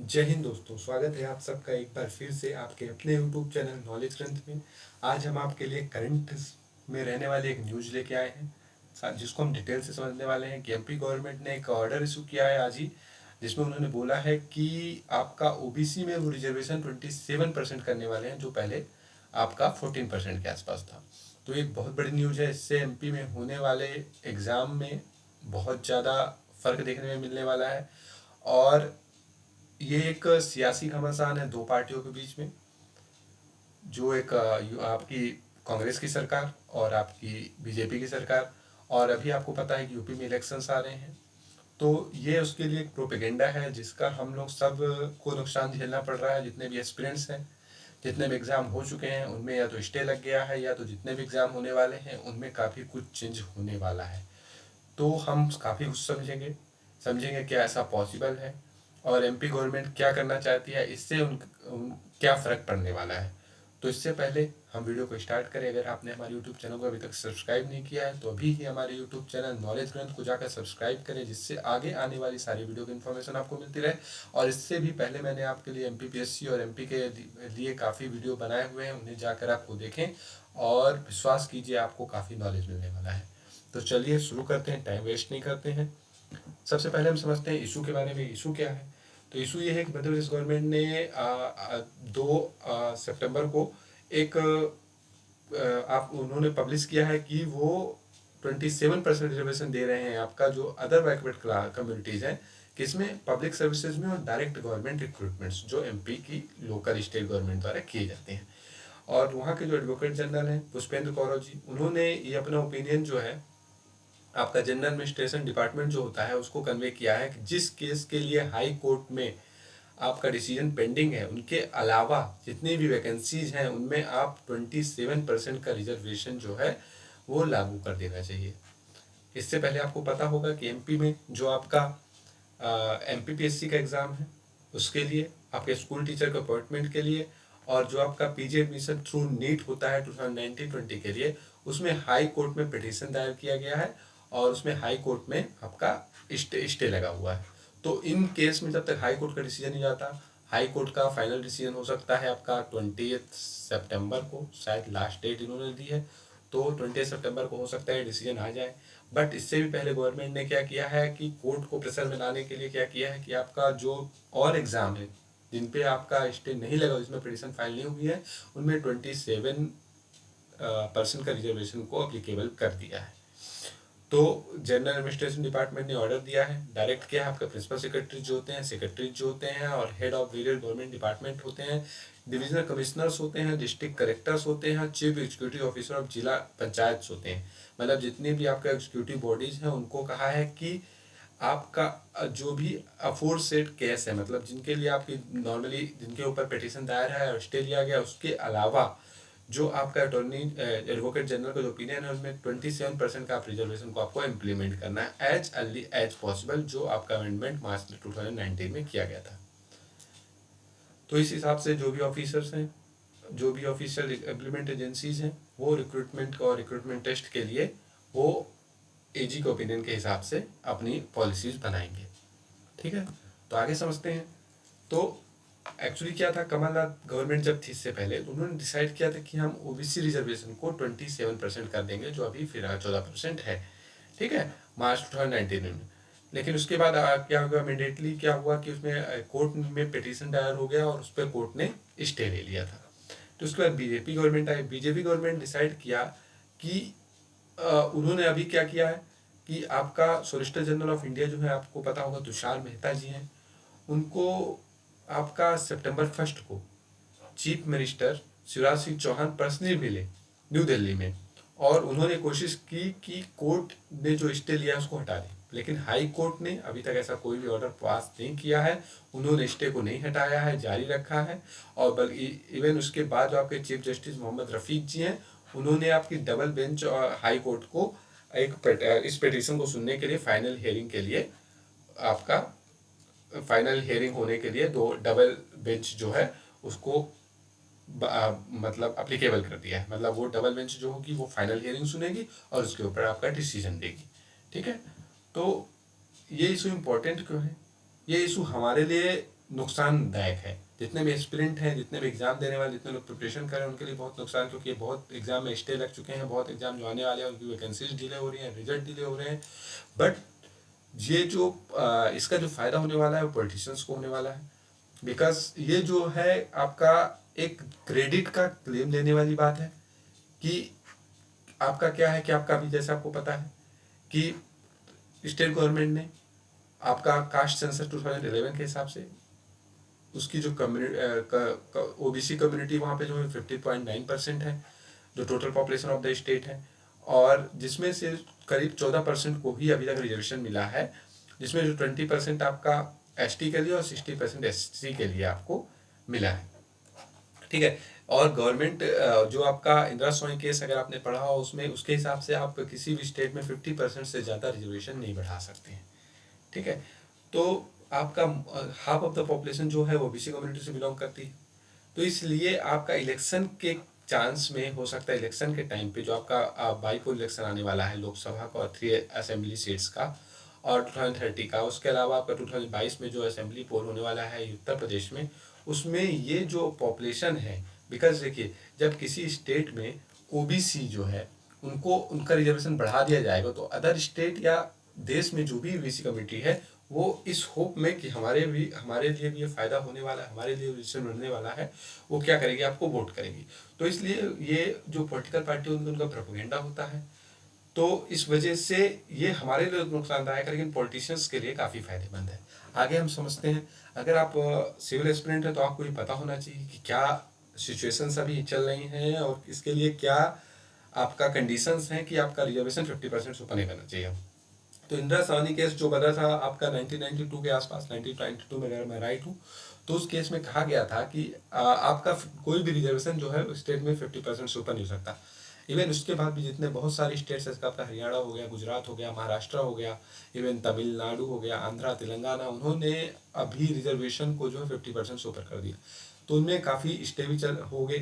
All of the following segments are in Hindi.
जय हिंद दोस्तों, स्वागत है आप सबका एक बार फिर से आपके अपने यूट्यूब चैनल नॉलेज ग्रंथ में। आज हम आपके लिए करंट में रहने वाले एक न्यूज़ लेके आए हैं जिसको हम डिटेल से समझने वाले हैं कि एमपी गवर्नमेंट ने एक ऑर्डर इशू किया है आज ही, जिसमें उन्होंने बोला है कि आपका ओबीसी में वो रिजर्वेशन 27% करने वाले हैं, जो पहले आपका 14% के आसपास था। तो एक बहुत बड़ी न्यूज़ है। इससे एमपी में होने वाले एग्ज़ाम में बहुत ज़्यादा फ़र्क देखने में मिलने वाला है। और ये एक सियासी घमासान है दो पार्टियों के बीच में, जो एक आपकी कांग्रेस की सरकार और आपकी बीजेपी की सरकार। और अभी आपको पता है कि यूपी में इलेक्शंस आ रहे हैं, तो ये उसके लिए एक प्रोपेगेंडा है जिसका हम लोग सब को नुकसान झेलना पड़ रहा है। जितने भी एस्पिरेंट्स हैं, जितने भी एग्ज़ाम हो चुके हैं, उनमें या तो स्टे लग गया है, या तो जितने भी एग्ज़ाम होने वाले हैं उनमें काफ़ी कुछ चेंज होने वाला है। तो हम काफ़ी कुछ समझेंगे क्या ऐसा पॉसिबल है, और एमपी गवर्नमेंट क्या करना चाहती है, इससे क्या फ़र्क पड़ने वाला है। तो इससे पहले हम वीडियो को स्टार्ट करें, अगर आपने हमारे यूट्यूब चैनल को अभी तक सब्सक्राइब नहीं किया है तो अभी ही हमारे यूट्यूब चैनल नॉलेज ग्रंथ को जाकर सब्सक्राइब करें, जिससे आगे आने वाली सारी वीडियो की इन्फॉर्मेशन आपको मिलती रहे। और इससे भी पहले मैंने आपके लिए एमपीपीएससी और एमपी के लिए काफ़ी वीडियो बनाए हुए हैं, उन्हें जाकर आपको देखें और विश्वास कीजिए आपको काफ़ी नॉलेज मिलने वाला है। तो चलिए शुरू करते हैं, टाइम वेस्ट नहीं करते हैं। सबसे पहले हम समझते हैं इशू के बारे में। इशू क्या है? तो इशू ये है कि मध्य प्रदेश गवर्नमेंट ने 2 सितंबर को एक आप उन्होंने पब्लिश किया है कि वो 27% रिजर्वेशन दे रहे हैं आपका जो अदर बैकवर्ड कम्युनिटीज़ हैं, किसमें, पब्लिक सर्विसेज में और डायरेक्ट गवर्नमेंट रिक्रूटमेंट्स जो एमपी की लोकल स्टेट गवर्नमेंट द्वारा किए जाते हैं। और वहाँ के जो एडवोकेट जनरल हैं पुष्पेंद्र कौरव जी, उन्होंने ये अपना ओपिनियन जो है आपका जनरल एडमिनिस्ट्रेशन डिपार्टमेंट जो होता है उसको कन्वे किया है कि जिस केस के लिए हाई कोर्ट में आपका डिसीजन पेंडिंग है, उनके अलावा जितनी भी वैकेंसीज हैं उनमें आप 27% का रिजर्वेशन जो है वो लागू कर देना चाहिए। इससे पहले आपको पता होगा कि एमपी में जो आपका एमपीपीएससी का एग्ज़ाम है, उसके लिए आपके स्कूल टीचर के अपॉइंटमेंट के लिए, और जो आपका पीजी एडमिशन थ्रू नीट होता है 2019-20 के लिए, उसमें हाई कोर्ट में पिटीशन दायर किया गया है और उसमें हाई कोर्ट में आपका स्टे लगा हुआ है। तो इन केस में जब तक हाई कोर्ट का डिसीजन नहीं जाता, हाई कोर्ट का फाइनल डिसीजन हो सकता है आपका 20 सितंबर को, शायद लास्ट डेट इन्होंने दी है, तो 20 सितंबर को हो सकता है डिसीजन आ जाए। बट इससे भी पहले गवर्नमेंट ने क्या किया है कि कोर्ट को प्रेशर में लाने के लिए क्या किया है कि आपका जो और एग्ज़ाम है जिन पे आपका स्टे नहीं लगा, जिसमें पिटीशन फाइल नहीं हुई है, उनमें 27% का रिजर्वेशन को अप्लीकेबल कर दिया है। तो जनरल एडमिनिस्ट्रेशन डिपार्टमेंट ने ऑर्डर दिया है, डायरेक्ट किया है आपका प्रिंसिपल सेक्रेटरी जो होते हैं, सेक्रेटरी जो होते हैं, और head of various government department होते हैं, डिविजनल कमिश्नर्स होते हैं, डिस्ट्रिक्ट कलेक्टर्स होते हैं, चीफ एग्जीक्यूटिव ऑफिसर ऑफ जिला पंचायत होते हैं। मतलब जितने भी आपका एग्जीक्यूटिव बॉडीज हैं उनको कहा है कि आपका जो भी अफोरसेड केस है, मतलब जिनके लिए आपकी नॉर्मली जिनके ऊपर पिटीशन दायर है और स्टे लिया गया, उसके अलावा जो आपका अटॉर्नी एडवोकेट जनरल का जो ओपिनियन है उसमें 27% का आप रिजर्वेशन को आपको इम्प्लीमेंट करना है एज अर्ली एज पॉसिबल, जो आपका अमेंडमेंट मार्च 2019 में किया गया था। तो इस हिसाब से जो भी ऑफिसर्स हैं, जो भी ऑफिशियल इम्प्लीमेंट एजेंसीज हैं, वो रिक्रूटमेंट और रिक्रूटमेंट टेस्ट के लिए वो एजी के ओपिनियन के हिसाब से अपनी पॉलिसीज बनाएंगे। ठीक है, तो आगे समझते हैं। तो एक्चुअली क्या था, कमलनाथ गवर्नमेंट जब थी इससे पहले, तो उन्होंने डिसाइड किया था कि हम ओबीसी रिजर्वेशन को 27% कर देंगे, जो अभी फिलहाल 14% है। ठीक है, मार्च 2019 में। लेकिन उसके बाद क्या हुआ, इमीडिएटली क्या हुआ कि उसमें कोर्ट में पिटीशन दायर हो गया और उस पर कोर्ट ने स्टे ले लिया था। तो उसके बाद बीजेपी गवर्नमेंट आई। बीजेपी गवर्नमेंट डिसाइड किया कि उन्होंने अभी क्या किया है कि आपका सॉलिसिटर जनरल ऑफ इंडिया जो है, आपको पता होगा तुषार मेहता जी हैं, उनको आपका सितंबर 1 को chief minister Shivraj Singh Chouhan personally मिले न्यू दिल्ली में, और उन्होंने कोशिश की कि कोर्ट ने जो स्टे लिया उसको हटा दें, लेकिन हाई कोर्ट ने अभी तक ऐसा कोई भी ऑर्डर पास नहीं किया है। उन्होंने स्टे को नहीं हटाया है, जारी रखा है। और बल्कि इवन उसके बाद जो आपके चीफ जस्टिस मोहम्मद रफीक जी हैं, उन्होंने आपकी डबल बेंच और हाई कोर्ट को इस पिटीशन को सुनने के लिए फाइनल हियरिंग के लिए आपका फाइनल हियरिंग होने के लिए दो डबल बेंच जो है उसको मतलब अप्लीकेबल कर दिया है। मतलब वो डबल बेंच जो होगी वो फाइनल हियरिंग सुनेगी और उसके ऊपर आपका डिसीजन देगी। ठीक है, तो ये इशू इम्पोर्टेंट क्यों है? ये इशू हमारे लिए नुकसानदायक है। जितने भी एस्पिरेंट हैं, जितने भी एग्जाम देने वाले, जितने लोग प्रिपरेशन कर रहे हैं, उनके लिए बहुत नुकसान, क्योंकि बहुत एग्जाम में स्टे लग चुके हैं, बहुत एग्जाम जो आने वाले हैं उनकी वैकेंसीज डिले हो रही हैं, रिजल्ट डिले हो रहे हैं। बट ये जो इसका जो फायदा होने वाला है वो पॉलिटिशियंस को होने वाला है, बिकॉज ये जो है आपका एक क्रेडिट का क्लेम लेने वाली बात है कि आपका क्या है कि आपका अभी जैसे आपको पता है कि स्टेट गवर्नमेंट ने आपका कास्ट सेंसस 2011 के हिसाब से उसकी जो कम्युनिटी ओबीसी कम्युनिटी वहाँ पे जो है 50.9% है, जो total population of the state है, और जिसमें से करीब 14% को ही अभी तक रिजर्वेशन मिला है, जिसमें जो 20% आपका एसटी के लिए और 60% एससी के लिए आपको मिला है। ठीक है। और गवर्नमेंट जो आपका इंदिरा स्वामी केस अगर आपने पढ़ा हो उसमें उसके हिसाब से आप किसी भी स्टेट में 50% से ज़्यादा रिजर्वेशन नहीं बढ़ा सकते हैं। ठीक है। तो आपका हाफ ऑफ द पॉपुलेशन जो है वो ओबीसी कम्युनिटी से बिलोंग करती है, तो इसलिए आपका इलेक्शन के चांस में हो सकता है इलेक्शन के टाइम पे जो आपका बाईपोल इलेक्शन आने वाला है लोकसभा का और 3 असेंबली सीट्स का और 2030 का, उसके अलावा आपका 2022 में जो असेंबली पोल होने वाला है उत्तर प्रदेश में, उसमें ये जो पॉपुलेशन है, बिकॉज देखिए जब किसी स्टेट में ओबीसी जो है उनको उनका रिजर्वेशन बढ़ा दिया जाएगा तो अदर स्टेट या देश में जो भी ओबीसी कम्युनिटी है वो इस होप में कि हमारे लिए भी ये फायदा होने वाला है, हमारे लिए रिजर्वेशन मिलने वाला है, वो क्या करेगी, आपको वोट करेगी। तो इसलिए ये जो पॉलिटिकल पार्टी उनका प्रोपेगेंडा होता है, तो इस वजह से ये हमारे लिए नुकसानदायक है, लेकिन पॉलिटिशियंस के लिए काफ़ी फायदेमंद है। आगे हम समझते हैं। अगर आप सिविल एस्पिरेंट हैं तो आपको ये पता होना चाहिए कि क्या सिचुएशंस अभी चल रही हैं और इसके लिए क्या आपका कंडीशंस हैं कि आपका रिजर्वेशन 50% से ऊपर नहीं करना चाहिए। तो इंदिरा साहनी केस जो बना था आपका 1992 के आसपास, 1992 में अगर मैं राइट हूँ, तो उस केस में कहा गया था कि आपका कोई भी रिजर्वेशन जो है स्टेट में 50% से ऊपर नहीं हो सकता। इवन उसके बाद भी जितने बहुत सारे स्टेट्स हैं, आपका हरियाणा हो गया, गुजरात हो गया, महाराष्ट्र हो गया, इवन तमिलनाडु हो गया, आंध्रा, तेलंगाना, उन्होंने अभी रिजर्वेशन को जो है 50% से ऊपर कर दिया। तो उनमें काफ़ी स्टे भी चल हो गए,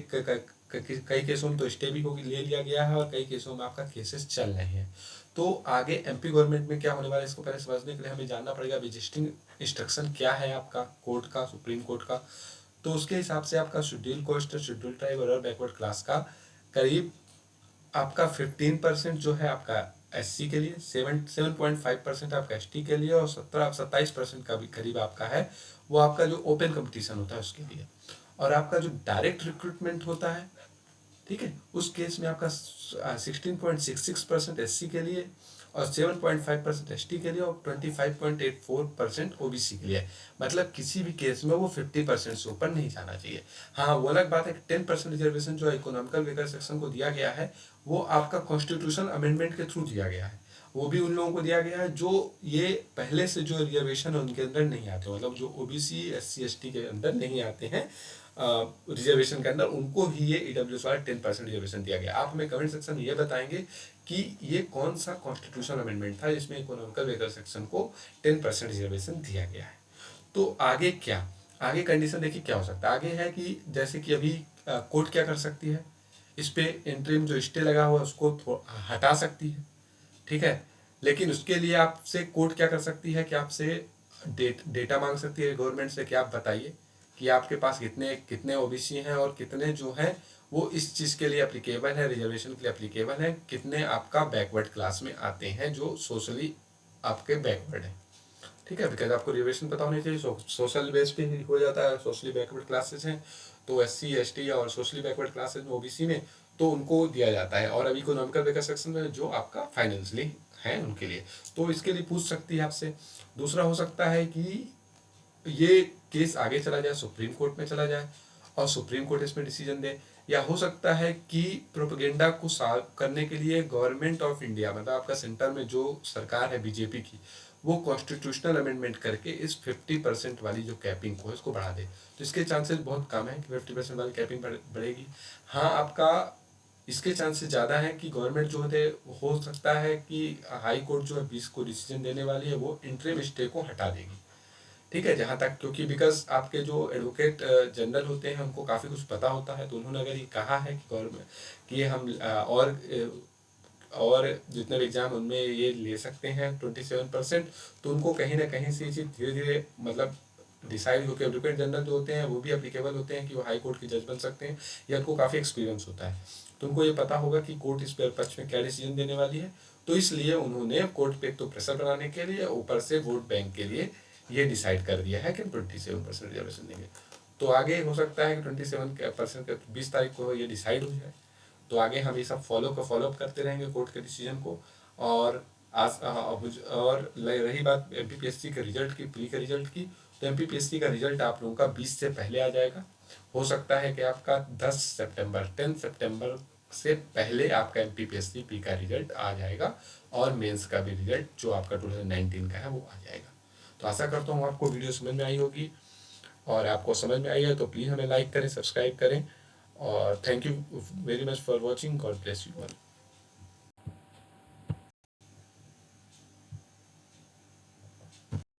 कई केसों में तो स्टे भी हो ले लिया गया है और कई केसों में आपका केसेस चल रहे हैं। तो आगे एमपी गवर्नमेंट में क्या होने वाला है इसको पहले समझने के लिए हमें जानना पड़ेगा विजिटिंग इंस्ट्रक्शन क्या है आपका कोर्ट का, सुप्रीम कोर्ट का। तो उसके हिसाब से आपका शेड्यूल कास्ट, शेड्यूल ट्राइब और बैकवर्ड क्लास का करीब आपका 15% जो है आपका एससी के लिए, 7.5% आपका एसटी के लिए और 27% का भी करीब आपका है वो आपका जो ओपन कंपटीशन होता है उसके लिए। और आपका जो डायरेक्ट रिक्रूटमेंट होता है, ठीक है, उस केस में आपका 16.66% एससी के लिए और 7.5% एसटी के लिए और 25.84% ओबीसी के लिए। मतलब किसी भी केस में वो 50% से ऊपर नहीं जाना चाहिए। हाँ, वो अलग बात है कि 10% रिजर्वेशन जो इकोनॉमिकल वेकर सेक्शन को दिया गया है वो आपका कॉन्स्टिट्यूशन अमेंडमेंट के थ्रू दिया गया है। वो भी उन लोगों को दिया गया है जो ये पहले से जो रिजर्वेशन है उनके अंदर नहीं आते, मतलब जो ओबीसी एससी एसटी के अंदर नहीं आते हैं रिजर्वेशन के अंदर, उनको ही ये ईडब्ल्यूएस वाला 10% रिजर्वेशन दिया गया। आप हमें कमेंट सेक्शन में ये बताएंगे कि ये कौन सा कॉन्स्टिट्यूशनल अमेंडमेंट था जिसमें इकोनॉमिकल वेकर सेक्शन को 10% रिजर्वेशन दिया गया है। तो आगे क्या, आगे कंडीशन देखिए क्या हो सकता है। आगे है कि जैसे कि अभी कोर्ट क्या कर सकती है, इस पे इंटरिम जो स्टे लगा हुआ है उसको हटा सकती है, ठीक है। लेकिन उसके लिए आपसे कोर्ट क्या कर सकती है कि आपसे डेटा मांग सकती है गवर्नमेंट से कि आप बताइए कि आपके पास कितने कितने ओबीसी हैं और कितने जो हैं वो इस चीज़ के लिए अप्लीकेबल है, रिजर्वेशन के लिए अप्लीकेबल है, कितने आपका बैकवर्ड क्लास में आते हैं जो सोशली आपके बैकवर्ड है, ठीक है। बिकॉज आपको रिजर्वेशन पता होनी चाहिए, सोशल बेस पे ही हो जाता है, सोशली बैकवर्ड क्लासेस हैं तो एससी एसटी और सोशली बैकवर्ड क्लासेस में ओबीसी में तो उनको दिया जाता है, और अभी इकोनॉमिकल वेकर सेक्शन में जो आपका फाइनेंशियली है उनके लिए, तो इसके लिए पूछ सकती है आपसे। दूसरा हो सकता है कि ये केस आगे चला जाए, सुप्रीम कोर्ट में चला जाए और सुप्रीम कोर्ट इसमें डिसीजन दे, या हो सकता है कि प्रोपेगेंडा को सॉल्व करने के लिए गवर्नमेंट ऑफ इंडिया, मतलब आपका सेंटर में जो सरकार है बीजेपी की, वो कॉन्स्टिट्यूशनल अमेंडमेंट करके इस 50% वाली जो कैपिंग को इसको बढ़ा दे। तो इसके चांसेस बहुत कम है कि 50% वाली कैपिंग बढ़ेगी। हाँ, आपका इसके चांसेस ज़्यादा है कि गवर्नमेंट जो होते हो सकता है कि हाई कोर्ट जो है 20 को डिसीजन देने वाली है वो इंटरिम स्टे को हटा देगी, ठीक है। जहाँ तक, क्योंकि बिकॉज आपके जो एडवोकेट जनरल होते हैं उनको काफ़ी कुछ पता होता है, तो उन्होंने अगर ये कहा है कि गवर्नमेंट कि ये हम और जितने भी एग्जाम उनमें ये ले सकते हैं 27%, तो उनको कहीं ना कहीं से ये चीज़ धीरे धीरे मतलब डिसाइड होकर एडवोकेट जनरल जो होते हैं वो भी अप्लीकेबल होते हैं कि वो हाई कोर्ट के जज बन सकते हैं, या उनको काफ़ी एक्सपीरियंस होता है, तो उनको ये पता होगा कि कोर्ट इस पक्ष में क्या डिसीजन देने वाली है। तो इसलिए उन्होंने कोर्ट पे एक तो प्रेशर बनाने के लिए, ऊपर से वोट बैंक के लिए ये डिसाइड कर दिया है कि 27% रिजर्वेशन देंगे। तो आगे हो सकता है कि 27% का 20 तारीख को ये डिसाइड हो जाए। तो आगे हम ये सब फॉलोअप करते रहेंगे कोर्ट के डिसीजन को। और और रही बात एमपीपीएससी के रिजल्ट की, प्री के रिजल्ट की, तो एमपीपीएससी का रिजल्ट आप लोगों का 20 से पहले आ जाएगा। हो सकता है कि आपका 10 सितंबर से पहले आपका एमपीपीएससी प्री का रिजल्ट आ जाएगा, और मेंस का भी रिजल्ट जो आपका 2019 का है वो आ जाएगा। तो आशा करता हूँ आपको वीडियो समझ में आई होगी, और आपको समझ में आई है तो प्लीज़ हमें लाइक करें, सब्सक्राइब करें, और thank you very much for watching. God bless you all.